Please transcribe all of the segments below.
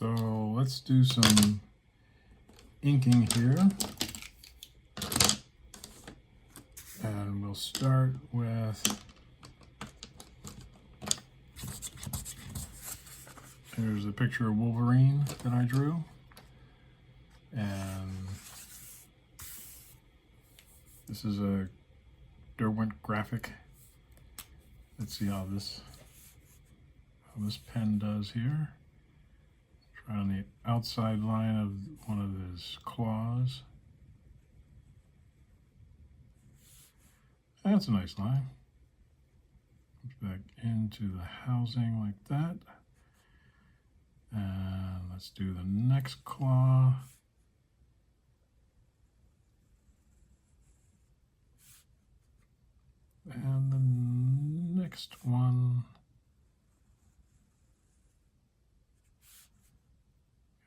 So let's do some inking here. And we'll start with, here's a picture of Wolverine that I drew. And this is a Derwent graphic. Let's see how this pen does here. Try on the outside line of one of his claws. That's a nice line. Comes back into the housing like that. And let's do the next claw. And the next one.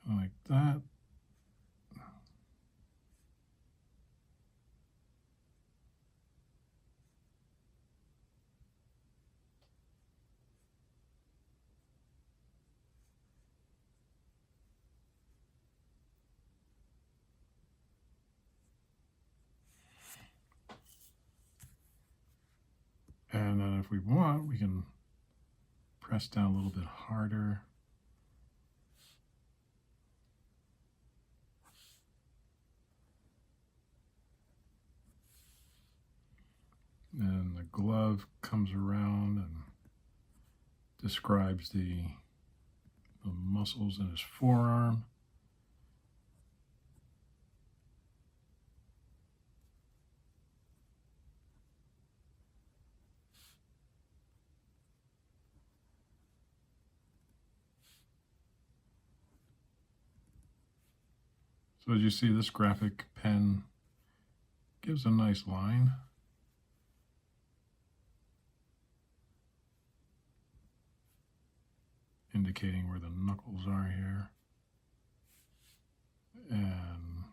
Like that. And then if we want, we can press down a little bit harder. And the glove comes around and describes the muscles in his forearm. So as you see, this graphic pen gives a nice line. Indicating where the knuckles are here. And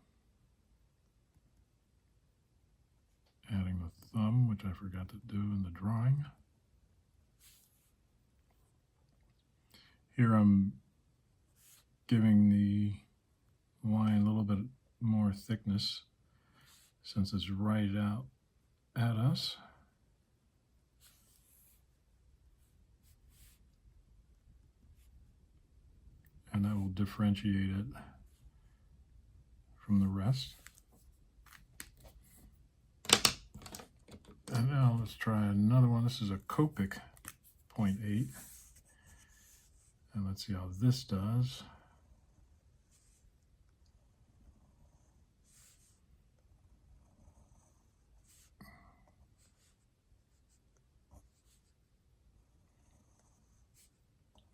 adding the thumb, which I forgot to do in the drawing. Here I'm giving the line a little bit more thickness since it's right out at us. And that will differentiate it from the rest. And now let's try another one. This is a Copic 0.8. And let's see how this does.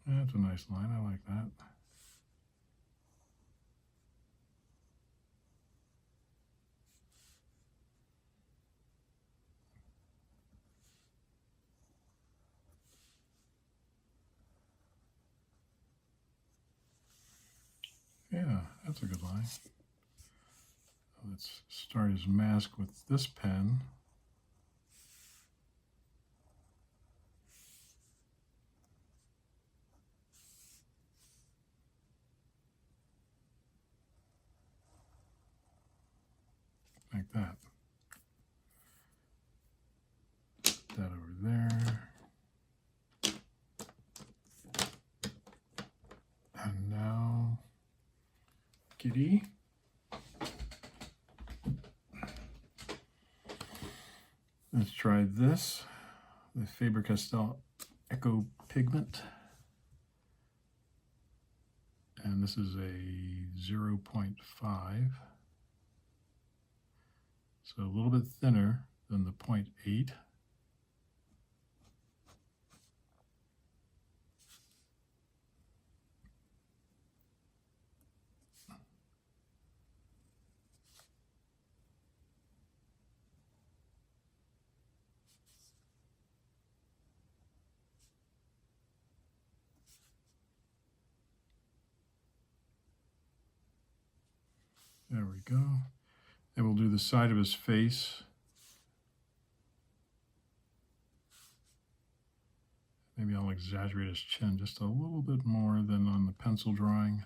That's a nice line. I like that. Yeah, that's a good line. Let's start his mask with this pen. Like that. Put that over there. And now, Kitty. Let's try this, the Faber Castell Ecco Pigment. And this is a 0.5. So a little bit thinner than the 0.8. There we go. And we'll do the side of his face. Maybe I'll exaggerate his chin just a little bit more than on the pencil drawing.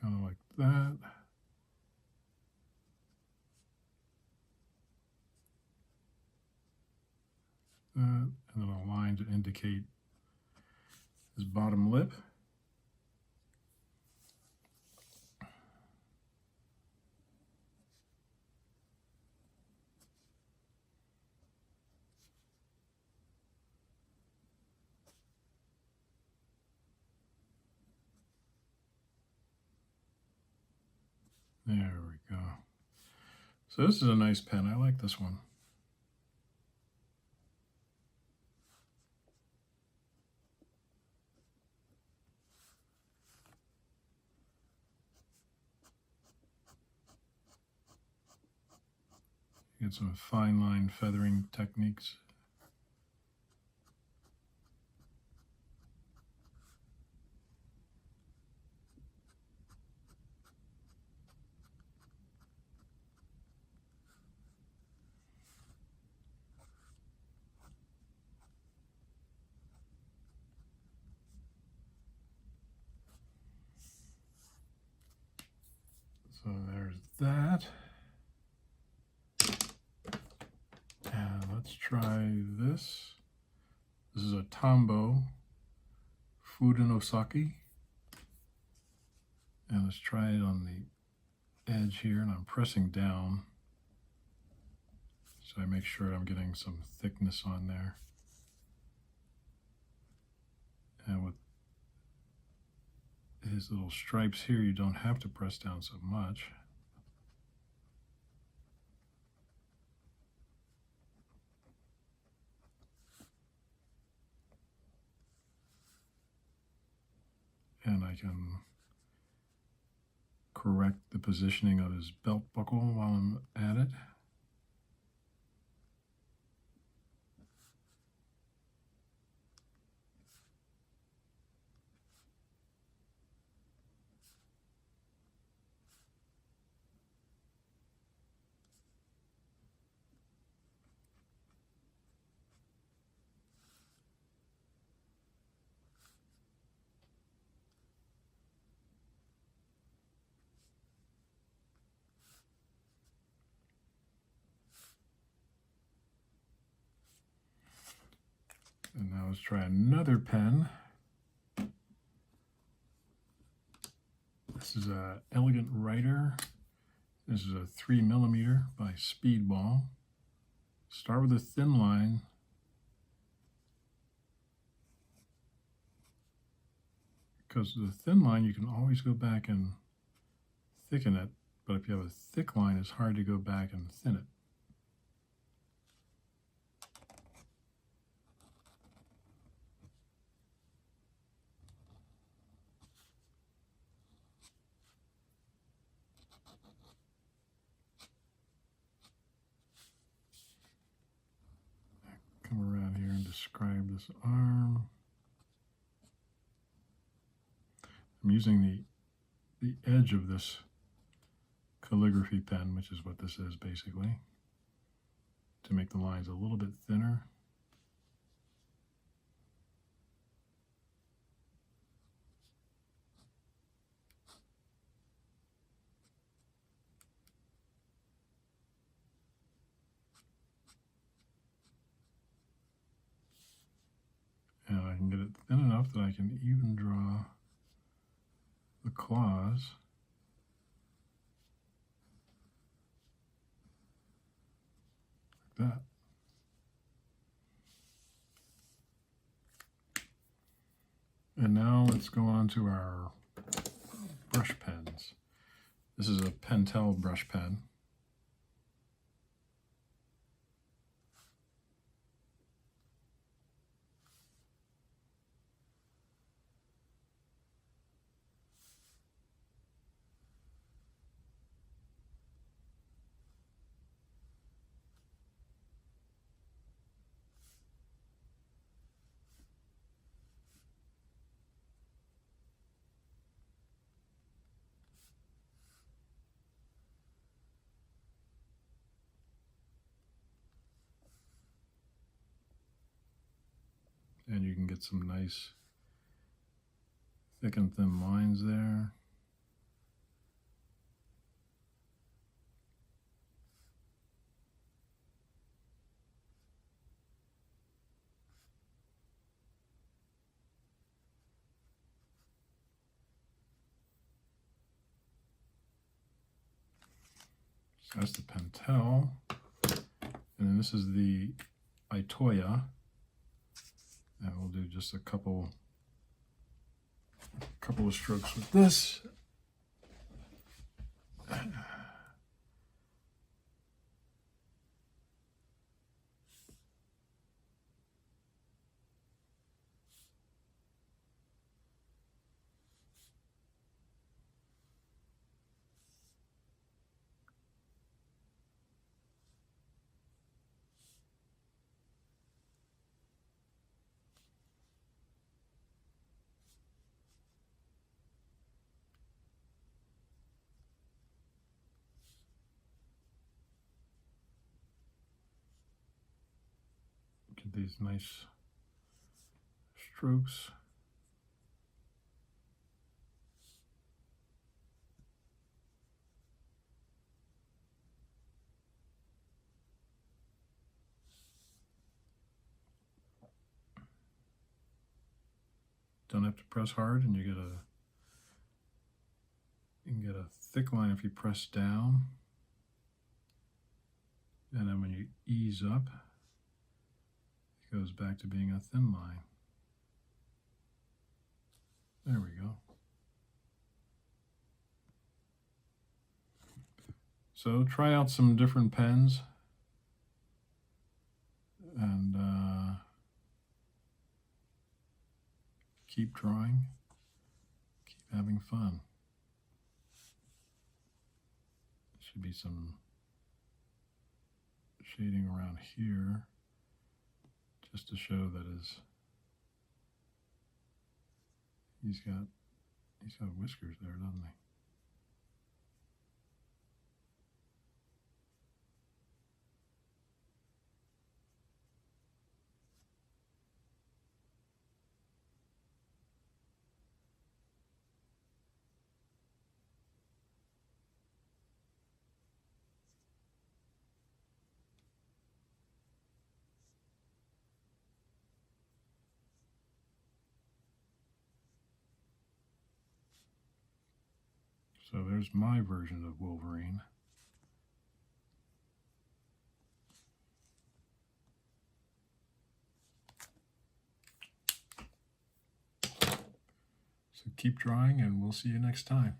kind of like that. And then a line to indicate his bottom lip. There we go. So this is a nice pen. I like this one. Get some fine line feathering techniques. So there's that. And let's try this. This is a Tombow Fudenoske. And let's try it on the edge here, and I'm pressing down so I make sure I'm getting some thickness on there. And with his little stripes here, you don't have to press down so much. And I can correct the positioning of his belt buckle while I'm at it. And now let's try another pen. This is a Elegant Writer. This is a 3mm by Speedball. Start with a thin line. Because the thin line, you can always go back and thicken it. But if you have a thick line, it's hard to go back and thin it. Come around here and describe this arm. I'm using the edge of this calligraphy pen, which is what this is basically, to make the lines a little bit thinner. And I can get it thin enough that I can even draw the claws. Like that. And now let's go on to our brush pens. This is a Pentel brush pen. And you can get some nice thick and thin lines there. So that's the Pentel. And then this is the Itoya. And we'll do just a couple of strokes with this. Get these nice strokes. Don't have to press hard, and you can get a thick line if you press down. And then when you ease up, it goes back to being a thin line. There we go. So try out some different pens and keep drawing, keep having fun. Should be some shading around here just to show that he's got whiskers there, doesn't he? So there's my version of Wolverine. So keep drawing, and we'll see you next time.